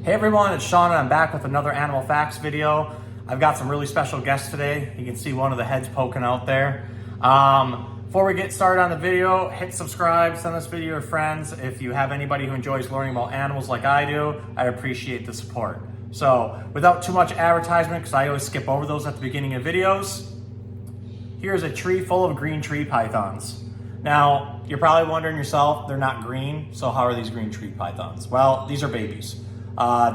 Hey everyone, it's Sean and I'm back with another Animal Facts video. I've got some really special guests today. You can see one of the heads poking out there. Before we get started on the video, hit subscribe, send this video to friends. If you have anybody who enjoys learning about animals like I do, I appreciate the support. So without too much advertisement, because I always skip over those at the beginning of videos, here's a tree full of green tree pythons. Now, you're probably wondering yourself, they're not green, so how are these green tree pythons? Well, these are babies.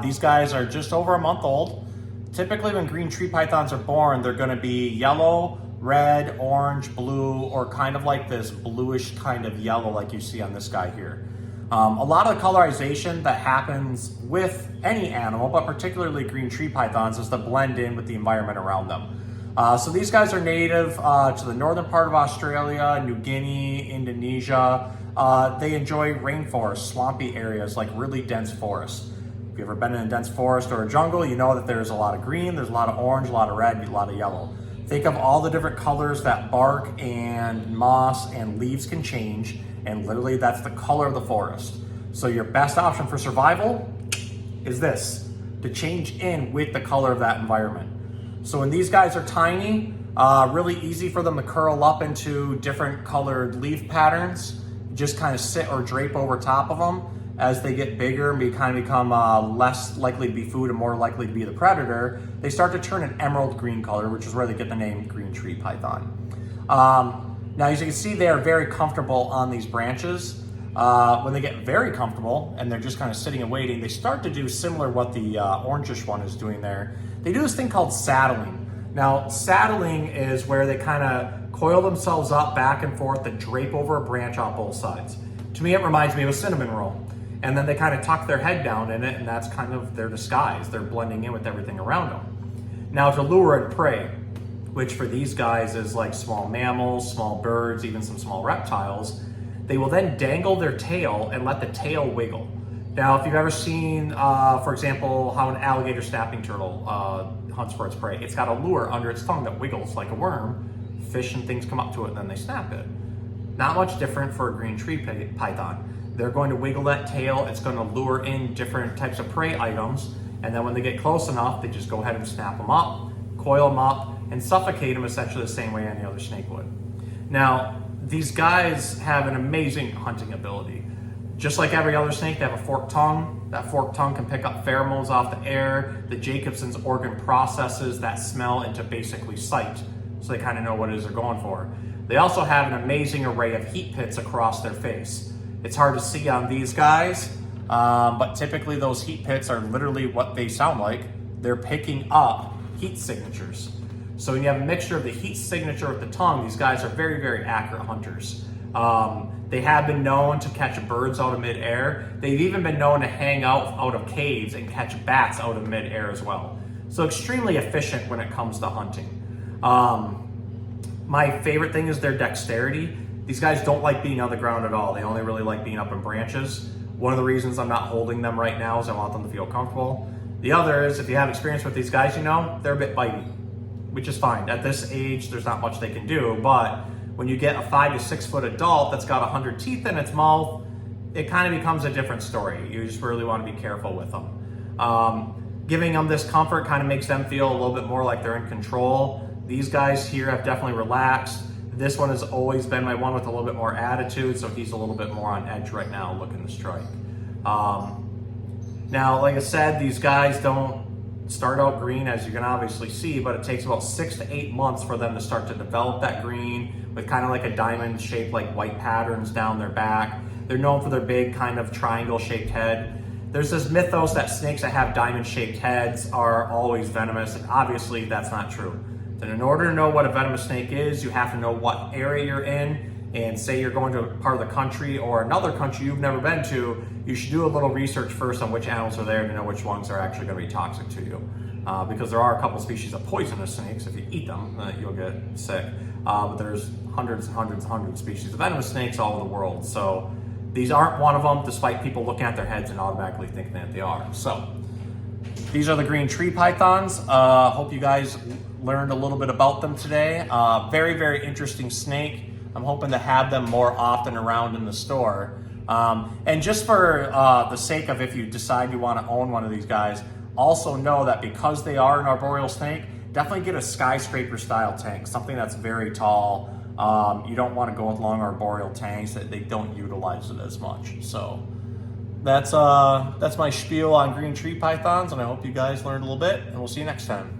These guys are just over a month old. Typically when green tree pythons are born, they're gonna be yellow, red, orange, blue, or kind of like this bluish kind of yellow like you see on this guy here. A lot of the colorization that happens with any animal, but particularly green tree pythons, is to blend in with the environment around them. So these guys are native to the northern part of Australia, New Guinea, Indonesia. They enjoy rainforests, swampy areas, like really dense forests. If you've ever been in a dense forest or a jungle, you know that there's a lot of green, there's a lot of orange, a lot of red, a lot of yellow. Think of all the different colors that bark and moss and leaves can change, and literally that's the color of the forest. So your best option for survival is this, to change in with the color of that environment. So when these guys are tiny, really easy for them to curl up into different colored leaf patterns, just kind of sit or drape over top of them. As they get bigger and become less likely to be food and more likely to be the predator, they start to turn an emerald green color, which is where they get the name green tree python. Now, as you can see, they are very comfortable on these branches. When they get very comfortable and they're just kind of sitting and waiting, they start to do similar what the orangish one is doing there. They do this thing called saddling. Now, saddling is where they kind of coil themselves up back and forth to drape over a branch on both sides. To me, it reminds me of a cinnamon roll. And then they kind of tuck their head down in it, and that's kind of their disguise. They're blending in with everything around them. Now, to lure and prey, which for these guys is like small mammals, small birds, even some small reptiles, they will then dangle their tail and let the tail wiggle. Now, if you've ever seen, for example, how an alligator snapping turtle hunts for its prey, it's got a lure under its tongue that wiggles like a worm. Fish and things come up to it, and then they snap it. Not much different for a green tree python. They're going to wiggle that tail, it's going to lure in different types of prey items, and then when they get close enough, they just go ahead and snap them up, coil them up, and suffocate them essentially the same way any other snake would. Now, these guys have an amazing hunting ability. Just like every other snake, they have a forked tongue. That forked tongue can pick up pheromones off the air. The Jacobson's organ processes that smell into basically sight, so they kind of know what it is they're going for. They also have an amazing array of heat pits across their face. It's hard to see on these guys, but typically those heat pits are literally what they sound like. They're picking up heat signatures. So when you have a mixture of the heat signature with the tongue, these guys are very, very accurate hunters. They have been known to catch birds out of midair. They've even been known to hang out of caves and catch bats out of midair as well. So extremely efficient when it comes to hunting. My favorite thing is their dexterity. These guys don't like being on the ground at all. They only really like being up in branches. One of the reasons I'm not holding them right now is I want them to feel comfortable. The other is, if you have experience with these guys, you know, they're a bit bitey, which is fine. At this age, there's not much they can do, but when you get a 5 to 6 foot adult that's got 100 teeth in its mouth, it kind of becomes a different story. You just really want to be careful with them. Giving them this comfort kind of makes them feel a little bit more like they're in control. These guys here have definitely relaxed. This one has always been my one with a little bit more attitude, so he's a little bit more on edge right now looking to strike. Now, like I said, these guys don't start out green, as you can obviously see, but it takes about 6 to 8 months for them to start to develop that green with kind of like a diamond shaped like white patterns down their back. They're known for their big kind of triangle shaped head. There's this mythos that snakes that have diamond shaped heads are always venomous, and obviously that's not true. And in order to know what a venomous snake is, you have to know what area you're in, and say you're going to a part of the country or another country you've never been to, you should do a little research first on which animals are there to know which ones are actually going to be toxic to you. Because there are a couple species of poisonous snakes. If you eat them, you'll get sick. But there's hundreds and hundreds and hundreds of species of venomous snakes all over the world. So these aren't one of them, despite people looking at their heads and automatically thinking that they are. So these are the green tree pythons. Hope you guys learned a little bit about them today. Very, very interesting snake. I'm hoping to have them more often around in the store. And just for the sake of if you decide you want to own one of these guys, also know that because they are an arboreal snake, definitely get a skyscraper style tank, something that's very tall. You don't want to go with long arboreal tanks that they don't utilize it as much. So that's my spiel on green tree pythons, and I hope you guys learned a little bit, and we'll see you next time.